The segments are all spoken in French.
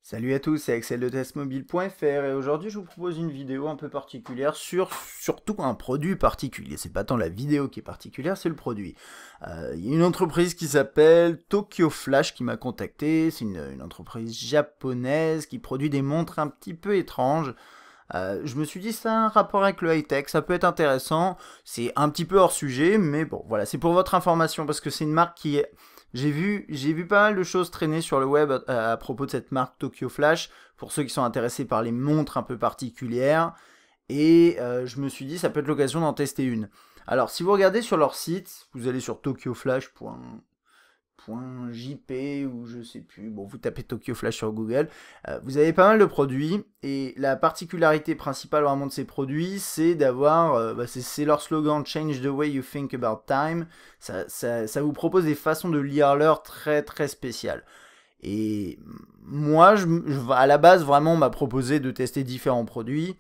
Salut à tous, c'est Axel de testmobile.fr et aujourd'hui je vous propose une vidéo un peu particulière sur surtout un produit particulier. C'est pas tant la vidéo qui est particulière, c'est le produit. Il y a une entreprise qui s'appelle Tokyo Flash qui m'a contacté. C'est une entreprise japonaise qui produit des montres un petit peu étranges. Je me suis dit ça a un rapport avec le high-tech, ça peut être intéressant. C'est un petit peu hors sujet, mais bon voilà, c'est pour votre information parce que c'est une marque qui est... J'ai vu pas mal de choses traîner sur le web à propos de cette marque Tokyo Flash, pour ceux qui sont intéressés par les montres un peu particulières, et je me suis dit ça peut être l'occasion d'en tester une. Alors si vous regardez sur leur site, vous allez sur tokyoflash.jp ou je sais plus, bon vous tapez Tokyo Flash sur Google, vous avez pas mal de produits, et la particularité principale vraiment de ces produits, c'est d'avoir, c'est leur slogan Change the way you think about time. Ça vous propose des façons de lire l'heure très très spéciales. Et moi, à la base, vraiment, on m'a proposé de tester différents produits.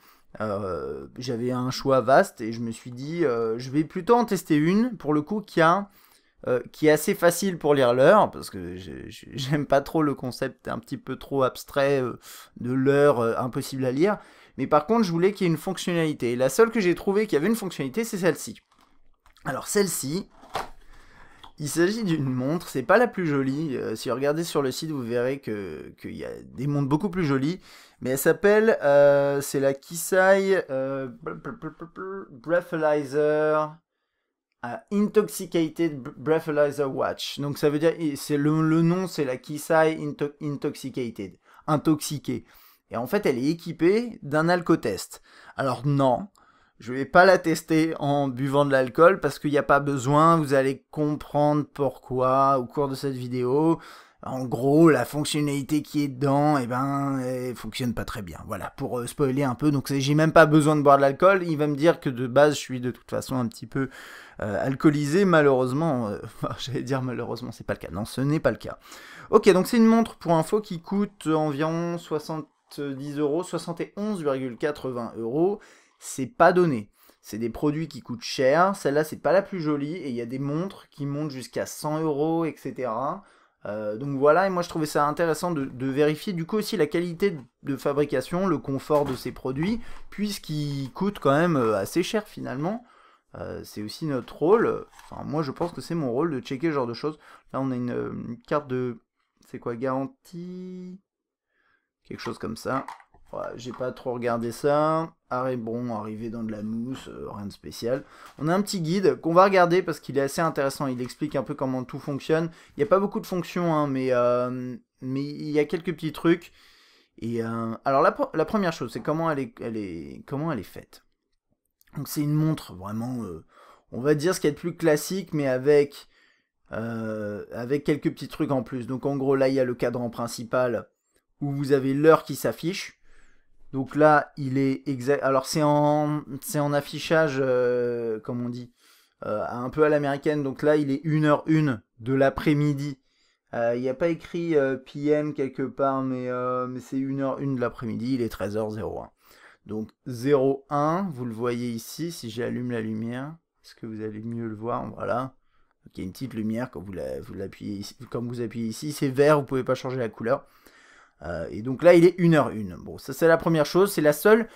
J'avais un choix vaste et je me suis dit, je vais plutôt en tester une, pour le coup, qui est assez facile pour lire l'heure, parce que j'aime pas trop le concept un petit peu trop abstrait de l'heure impossible à lire. Mais par contre, je voulais qu'il y ait une fonctionnalité. Et la seule que j'ai trouvée qui avait une fonctionnalité, c'est celle-ci. Alors celle-ci, il s'agit d'une montre, c'est pas la plus jolie. Si vous regardez sur le site, vous verrez qu'il y a des montres beaucoup plus jolies. Mais elle s'appelle, c'est la Kissai Breathalyzer Intoxicated Breathalyzer Watch. Donc ça veut dire, c'est le nom, c'est la Kissai Intoxicated, intoxiquée. Et en fait, elle est équipée d'un alcotest. Alors non, je vais pas la tester en buvant de l'alcool parce qu'il n'y a pas besoin, vous allez comprendre pourquoi au cours de cette vidéo. En gros, la fonctionnalité qui est dedans, elle fonctionne pas très bien. Voilà, pour spoiler un peu. Donc j'ai même pas besoin de boire de l'alcool. Il va me dire que de base, je suis de toute façon un petit peu alcoolisé, malheureusement. J'allais dire malheureusement, c'est pas le cas. Non, ce n'est pas le cas. Ok, donc c'est une montre pour info qui coûte environ 70 euros, 71,80 euros. C'est pas donné. C'est des produits qui coûtent cher. Celle-là, c'est pas la plus jolie. Et il y a des montres qui montent jusqu'à 100 euros, etc. Donc voilà, et moi je trouvais ça intéressant de vérifier du coup aussi la qualité de fabrication, le confort de ces produits, puisqu'ils coûtent quand même assez cher finalement. C'est aussi notre rôle. Enfin, moi je pense que c'est mon rôle de checker ce genre de choses. Là on a une carte de... C'est quoi, garantie? Quelque chose comme ça. Voilà, j'ai pas trop regardé ça. Arrivé dans de la mousse, rien de spécial. On a un petit guide qu'on va regarder parce qu'il est assez intéressant. Il explique un peu comment tout fonctionne. Il n'y a pas beaucoup de fonctions, hein, mais il y a quelques petits trucs. Et alors la première chose, c'est comment comment elle est faite. Donc c'est une montre vraiment, on va dire ce qu'il y a de plus classique, mais avec quelques petits trucs en plus. Donc en gros là il y a le cadran principal où vous avez l'heure qui s'affiche. Donc là, il est exact. Alors c'est en affichage, comme on dit, un peu à l'américaine. Donc là, il est 1h01 de l'après-midi. Il n'y a pas écrit PM quelque part, mais c'est 1h01 de l'après-midi. Il est 13h01. Donc 01, vous le voyez ici. Si j'allume la lumière, est-ce que vous allez mieux le voir? Voilà. Donc il y a une petite lumière quand vous l'appuyez ici. Comme vous appuyez ici, c'est vert. Vous ne pouvez pas changer la couleur. Et donc là, il est 1h01. Bon, ça c'est la première chose. C'est la seule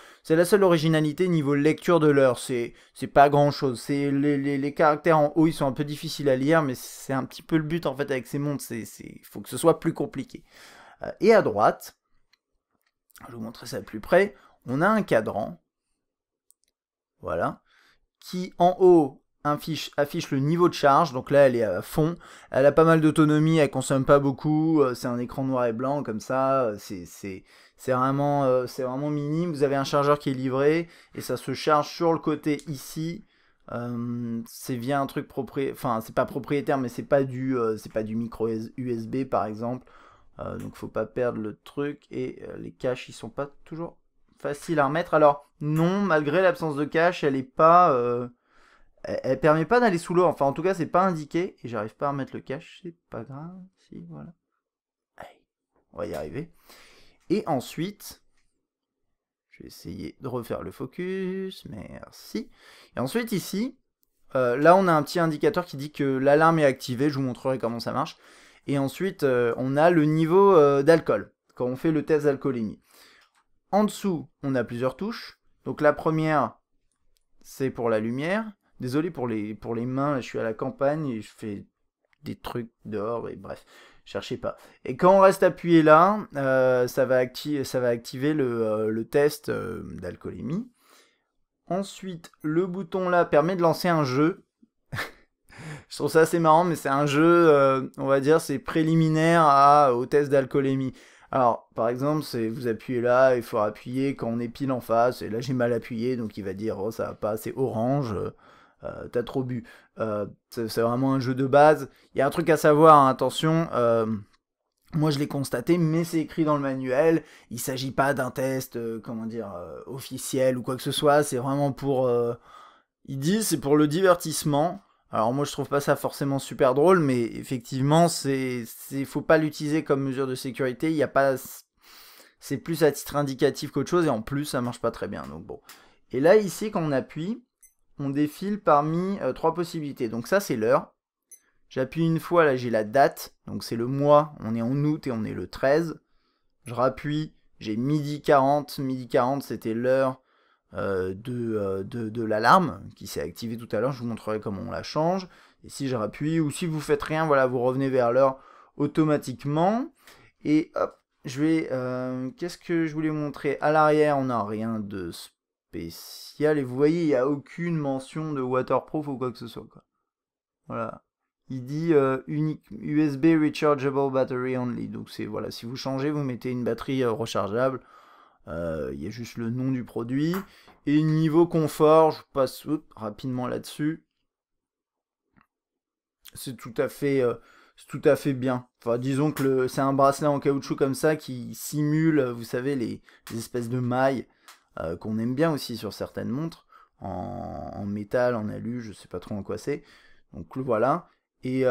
originalité niveau lecture de l'heure. C'est pas grand chose. Les caractères en haut, ils sont un peu difficiles à lire, mais c'est un petit peu le but en fait avec ces montres. Il faut que ce soit plus compliqué. Et à droite, je vais vous montrer ça de plus près. On a un cadran. Voilà. Qui en haut affiche le niveau de charge, donc là elle est à fond, elle a pas mal d'autonomie, elle consomme pas beaucoup, c'est un écran noir et blanc comme ça, c'est vraiment minime. Vous avez un chargeur qui est livré et ça se charge sur le côté ici. C'est via un truc enfin c'est pas propriétaire, mais c'est pas du micro USB par exemple, donc faut pas perdre le truc. Et les caches ils sont pas toujours faciles à remettre. Alors non, malgré l'absence de cache, elle est pas elle permet pas d'aller sous l'eau, enfin en tout cas c'est pas indiqué, et j'arrive pas à remettre le cache, c'est pas grave, si, voilà. Allez, on va y arriver. Et ensuite, je vais essayer de refaire le focus, merci. Et ensuite ici, là on a un petit indicateur qui dit que l'alarme est activée, je vous montrerai comment ça marche. Et ensuite on a le niveau d'alcool. quand on fait le test d'alcoolémie. En dessous, on a plusieurs touches. Donc la première, c'est pour la lumière. Désolé pour les mains, là, je suis à la campagne et je fais des trucs dehors et bref, cherchez pas. Et quand on reste appuyé là, ça va activer le test d'alcoolémie. Ensuite, le bouton là permet de lancer un jeu. Je trouve ça assez marrant, mais c'est un jeu, on va dire, c'est préliminaire au test d'alcoolémie. Alors, par exemple, vous appuyez là, il faut appuyer quand on est pile en face, et là j'ai mal appuyé, donc il va dire, oh ça va pas, c'est orange, t'as trop bu. C'est vraiment un jeu de base. Il y a un truc à savoir, hein, attention, moi je l'ai constaté, mais c'est écrit dans le manuel, il s'agit pas d'un test, officiel ou quoi que ce soit, c'est vraiment pour... Ils disent c'est pour le divertissement. Alors moi je trouve pas ça forcément super drôle, mais effectivement faut pas l'utiliser comme mesure de sécurité. Il y a pas, c'est plus à titre indicatif qu'autre chose et en plus ça marche pas très bien. Donc bon. Et là ici quand on appuie, on défile parmi trois possibilités. Donc ça c'est l'heure. J'appuie une fois, là j'ai la date, donc c'est le mois. On est en août et on est le 13. Je rappuie, j'ai midi 40. Midi 40 c'était l'heure de l'alarme qui s'est activée tout à l'heure. Je vous montrerai comment on la change. Et si je rappuie ou si vous faites rien, voilà, vous revenez vers l'heure automatiquement. Et hop, je vais... qu'est-ce que je voulais montrer? À l'arrière, on n'a rien de spécial. Et vous voyez, il n'y a aucune mention de waterproof ou quoi que ce soit, quoi. Voilà. Il dit unique USB rechargeable battery only. Donc c'est voilà, si vous changez, vous mettez une batterie rechargeable. Il y a juste le nom du produit. Et niveau confort, je passe rapidement là-dessus. C'est tout à fait bien. Enfin, disons que c'est un bracelet en caoutchouc comme ça qui simule, vous savez, les espèces de mailles qu'on aime bien aussi sur certaines montres. En métal, en alu, je sais pas trop en quoi c'est. Donc voilà. Et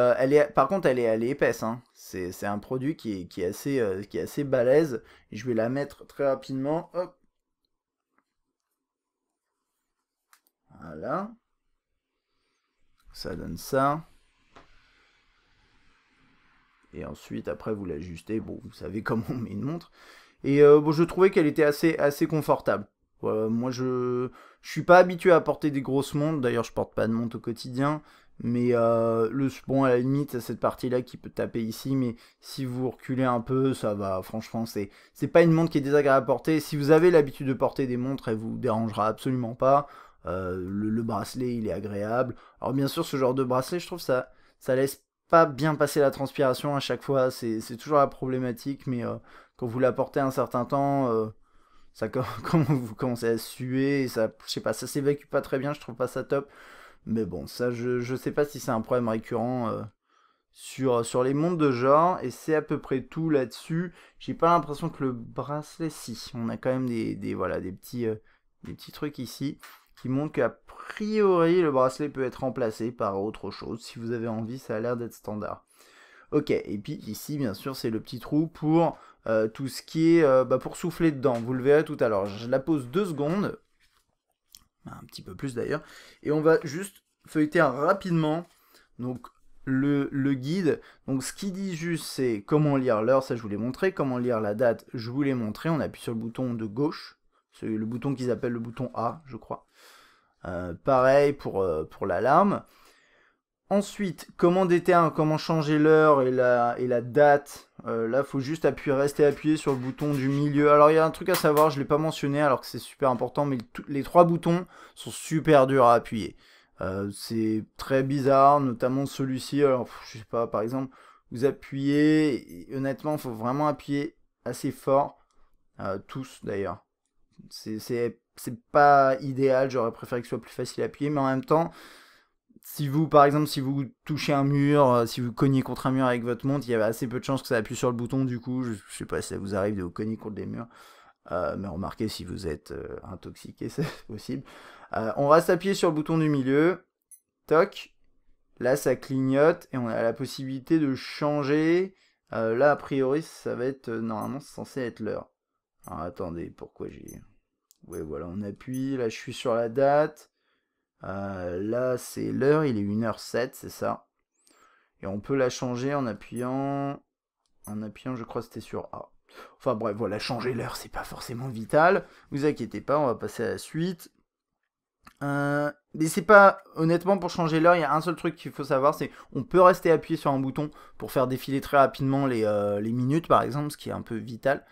par contre, elle est épaisse. Hein. C'est un produit qui est assez balèze. Et je vais la mettre très rapidement. Hop. Voilà. Ça donne ça. Et ensuite, après, vous l'ajustez. Bon, vous savez comment on met une montre. Et bon, je trouvais qu'elle était assez confortable. Moi, je suis pas habitué à porter des grosses montres. D'ailleurs, je porte pas de montre au quotidien. Mais bon, à la limite, cette partie-là qui peut taper ici. Mais si vous reculez un peu, ça va. Franchement, c'est pas une montre qui est désagréable à porter. Si vous avez l'habitude de porter des montres, elle vous dérangera absolument pas. Le bracelet, il est agréable. Alors bien sûr, ce genre de bracelet, je trouve ça laisse pas bien passer la transpiration à chaque fois. C'est toujours la problématique. Mais quand vous la portez un certain temps... ça, quand vous commencez à suer, et ça, je sais pas, ça s'évacue pas très bien, je trouve pas ça top. Mais bon, ça, je sais pas si c'est un problème récurrent sur les montres de genre, et c'est à peu près tout là-dessus. J'ai pas l'impression que le bracelet, si, on a quand même voilà, des petits trucs ici qui montrent qu'a priori, le bracelet peut être remplacé par autre chose. Si vous avez envie, ça a l'air d'être standard. Ok, et puis ici, bien sûr, c'est le petit trou pour tout ce qui est pour souffler dedans. Vous le verrez tout à l'heure. Je la pose 2 secondes, un petit peu plus d'ailleurs, et on va juste feuilleter rapidement donc le guide. Donc ce qui dit juste, c'est comment lire l'heure, ça je vous l'ai montré. Comment lire la date, je vous l'ai montré. On appuie sur le bouton de gauche, c'est le bouton qu'ils appellent le bouton A, je crois. Pareil pour l'alarme. Ensuite, comment changer l'heure et la date. Là, il faut juste rester appuyé sur le bouton du milieu. Alors, il y a un truc à savoir, je ne l'ai pas mentionné alors que c'est super important, mais les 3 boutons sont super durs à appuyer. C'est très bizarre, notamment celui-ci. Alors, je sais pas, par exemple, vous appuyez, et honnêtement, il faut vraiment appuyer assez fort. Tous, d'ailleurs. C'est pas idéal, j'aurais préféré que ce soit plus facile à appuyer, mais en même temps... Si vous, par exemple, si vous touchez un mur, si vous cognez contre un mur avec votre montre, il y avait assez peu de chances que ça appuie sur le bouton, du coup, je sais pas si ça vous arrive de vous cogner contre des murs, mais remarquez si vous êtes intoxiqué, c'est possible. On reste appuyé sur le bouton du milieu, toc, là ça clignote, et on a la possibilité de changer, là a priori ça va être, normalement c'est censé être l'heure. Alors attendez, pourquoi j'ai... Ouais voilà, on appuie, là je suis sur la date... là c'est l'heure, il est 1h07, c'est ça. Et on peut la changer en appuyant je crois que c'était sur A. Enfin bref, voilà, changer l'heure, c'est pas forcément vital. Vous inquiétez pas, on va passer à la suite. Mais c'est pas, honnêtement, pour changer l'heure, il y a un seul truc qu'il faut savoir, c'est on peut rester appuyé sur un bouton pour faire défiler très rapidement les minutes, par exemple, ce qui est un peu vital.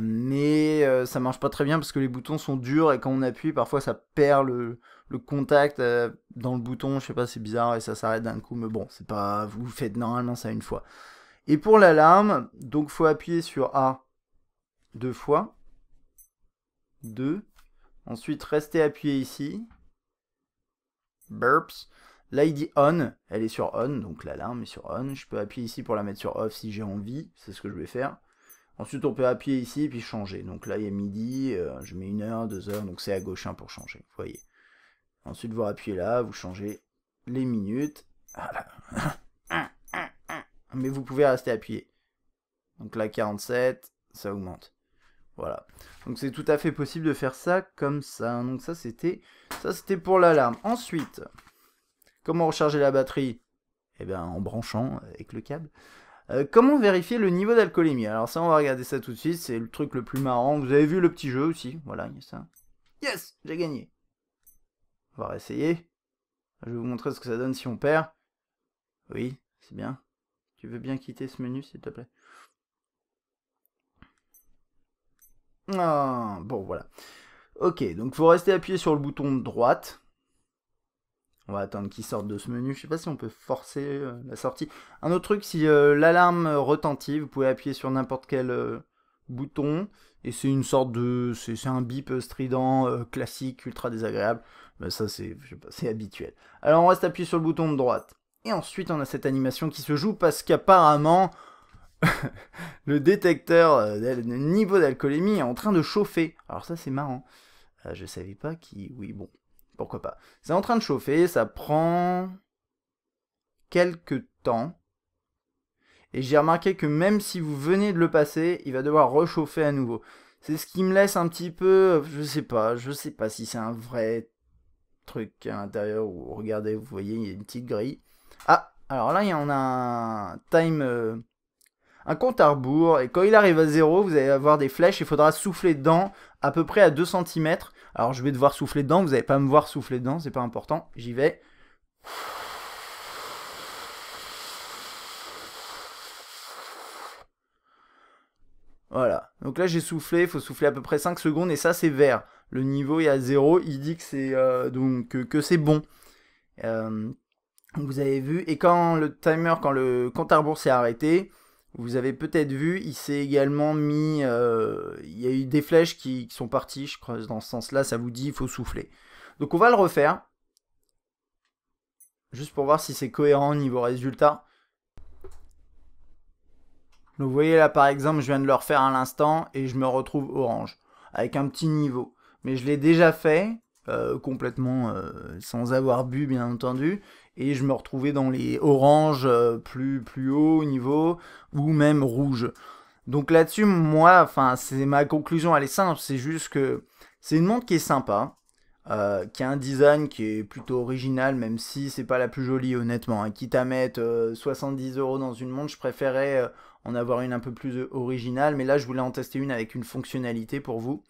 Mais ça marche pas très bien parce que les boutons sont durs et quand on appuie, parfois ça perd le contact dans le bouton, je sais pas, c'est bizarre et ça s'arrête d'un coup, mais bon, c'est pas, vous faites normalement ça une fois. Et pour l'alarme, donc faut appuyer sur A 2 fois, 2, ensuite rester appuyé ici, burps, là il dit on, elle est sur on, donc l'alarme est sur on, je peux appuyer ici pour la mettre sur off si j'ai envie, c'est ce que je vais faire. Ensuite, on peut appuyer ici et puis changer. Donc là, il y a midi, je mets 1 heure, 2 heures, donc c'est à gauche pour changer, vous voyez. Ensuite, vous appuyez là, vous changez les minutes. Voilà. Mais vous pouvez rester appuyé. Donc là, 47, ça augmente. Voilà. Donc c'est tout à fait possible de faire ça comme ça. Donc ça, c'était pour l'alarme. Ensuite, comment recharger la batterie? Eh bien, en branchant avec le câble. Comment vérifier le niveau d'alcoolémie? Alors ça, on va regarder ça tout de suite, c'est le truc le plus marrant. Vous avez vu le petit jeu aussi, voilà, il y a ça. Yes, j'ai gagné. On va réessayer. Je vais vous montrer ce que ça donne si on perd. Oui, c'est bien. Tu veux bien quitter ce menu, s'il te plaît? Ah, bon, voilà. Ok, donc il faut rester appuyé sur le bouton de droite. On va attendre qu'il sorte de ce menu. Je sais pas si on peut forcer la sortie. Un autre truc, si l'alarme retentit, vous pouvez appuyer sur n'importe quel bouton. Et c'est une sorte de... C'est un bip strident classique, ultra désagréable. Mais ça, c'est habituel. Alors on reste appuyé sur le bouton de droite. Et ensuite, on a cette animation qui se joue parce qu'apparemment, le détecteur de niveau d'alcoolémie est en train de chauffer. Alors ça, c'est marrant. Je savais pas qui... Oui, bon. Pourquoi pas. C'est en train de chauffer, ça prend quelques temps. Et j'ai remarqué que même si vous venez de le passer, il va devoir rechauffer à nouveau. C'est ce qui me laisse un petit peu... Je sais pas si c'est un vrai truc à l'intérieur. Ou regardez, vous voyez, il y a une petite grille. Ah, alors là, on a un time... un compte à rebours, et quand il arrive à 0, vous allez avoir des flèches, il faudra souffler dedans, à peu près à 2 cm. Alors je vais devoir souffler dedans, vous n'allez pas me voir souffler dedans, c'est pas important, j'y vais. Voilà, donc là j'ai soufflé, il faut souffler à peu près 5 secondes, et ça c'est vert. Le niveau est à 0, il dit que c'est que c'est bon. Vous avez vu, et quand le timer, quand le compte à rebours s'est arrêté, vous avez peut-être vu, il s'est également mis... il y a eu des flèches qui sont parties, je crois, dans ce sens-là, ça vous dit, il faut souffler. Donc on va le refaire. Juste pour voir si c'est cohérent au niveau résultat. Donc vous voyez là, par exemple, je viens de le refaire à l'instant, et je me retrouve orange, avec un petit niveau. Mais je l'ai déjà fait, complètement sans avoir bu, bien entendu. Et je me retrouvais dans les oranges plus haut niveau, ou même rouge. Donc là-dessus, moi, enfin, c'est ma conclusion, elle est simple, c'est juste que c'est une montre qui est sympa, qui a un design qui est plutôt original, même si c'est pas la plus jolie, honnêtement. Hein. Quitte à mettre 70 € dans une montre, je préférais en avoir une un peu plus originale, mais là, je voulais en tester une avec une fonctionnalité pour vous.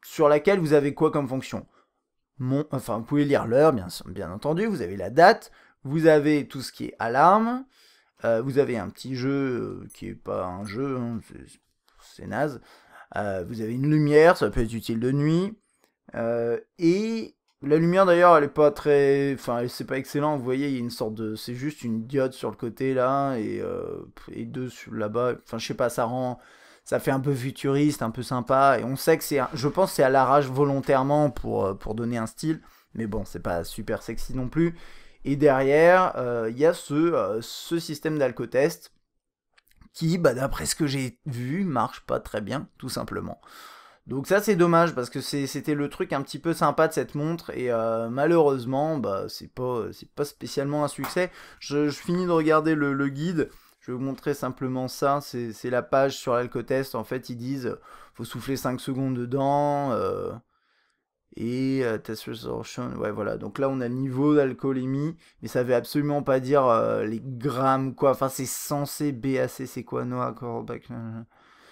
Sur laquelle vous avez quoi comme fonction? Enfin, vous pouvez lire l'heure, bien entendu, vous avez la date, vous avez tout ce qui est alarme, vous avez un petit jeu qui est pas un jeu, hein, c'est naze, vous avez une lumière, ça peut être utile de nuit, et la lumière d'ailleurs elle est pas très, enfin c'est pas excellent, vous voyez il y a une sorte de, c'est juste une diode sur le côté là, et deux là-bas, enfin je sais pas, ça fait un peu futuriste, un peu sympa, et on sait que je pense que c'est à l'arrache volontairement pour donner un style, mais bon, c'est pas super sexy non plus. Et derrière, il y a ce système d'alcotest qui, d'après ce que j'ai vu, marche pas très bien, tout simplement. Donc ça c'est dommage parce que c'était le truc un petit peu sympa de cette montre et malheureusement c'est pas spécialement un succès. Je finis de regarder le guide. Je vais vous montrer simplement ça, c'est la page sur l'alcotest, en fait ils disent faut souffler 5 secondes dedans, Et test resolution, ouais voilà, donc là on a le niveau d'alcoolémie, mais ça veut absolument pas dire les grammes quoi, enfin c'est censé BAC, c'est quoi no alcohol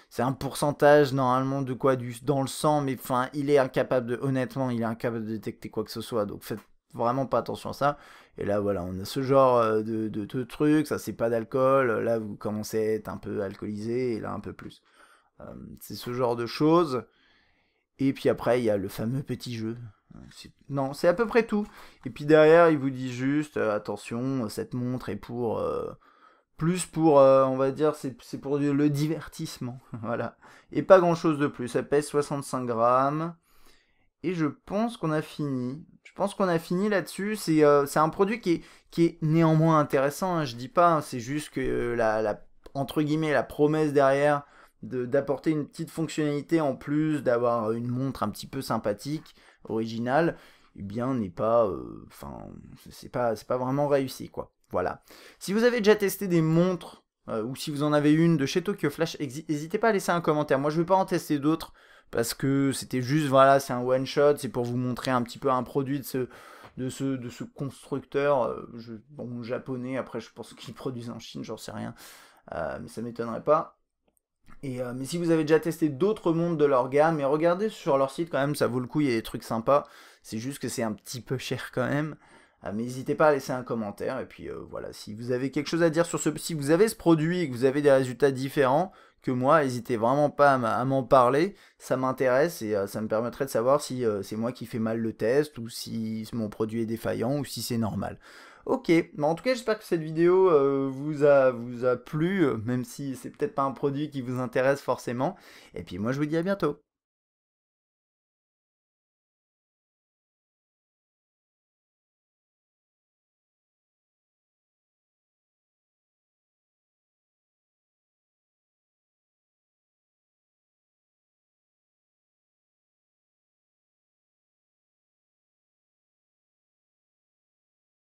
c'est un pourcentage normalement de quoi dans le sang, mais enfin il est incapable de, honnêtement il est incapable de détecter quoi que ce soit, donc faites vraiment pas attention à ça. Et là voilà, on a ce genre de trucs, ça c'est pas d'alcool, là vous commencez à être un peu alcoolisé, et là un peu plus. C'est ce genre de choses. Et puis après, il y a le fameux petit jeu. Non, c'est à peu près tout. Et puis derrière, il vous dit juste, attention, cette montre est pour... plus pour, on va dire, c'est pour le divertissement. Voilà. Et pas grand-chose de plus. Elle pèse 65 grammes. Et je pense qu'on a fini. Je pense qu'on a fini là-dessus. C'est un produit qui est néanmoins intéressant. Hein, je dis pas, hein, c'est juste que entre guillemets, la promesse derrière d'apporter une petite fonctionnalité en plus, d'avoir une montre un petit peu sympathique, originale, eh bien n'est pas, enfin, c'est pas vraiment réussi quoi. Voilà. Si vous avez déjà testé des montres ou si vous en avez une de chez Tokyo Flash, n'hésitez pas à laisser un commentaire. Moi je ne vais pas en tester d'autres parce que c'était juste, voilà, c'est un one shot, c'est pour vous montrer un petit peu un produit de ce constructeur bon, japonais. Après je pense qu'ils produisent en Chine, j'en sais rien, mais ça m'étonnerait pas. Mais si vous avez déjà testé d'autres montres de leur gamme, mais regardez sur leur site quand même, ça vaut le coup, il y a des trucs sympas. C'est juste que c'est un petit peu cher quand même. Mais n'hésitez pas à laisser un commentaire. Et puis voilà, si vous avez quelque chose à dire sur si vous avez ce produit et que vous avez des résultats différents que moi, n'hésitez vraiment pas à m'en parler. Ça m'intéresse et ça me permettrait de savoir si c'est moi qui fais mal le test ou si mon produit est défaillant ou si c'est normal. Ok, mais en tout cas j'espère que cette vidéo vous a plu, même si c'est peut-être pas un produit qui vous intéresse forcément. Et puis moi je vous dis à bientôt.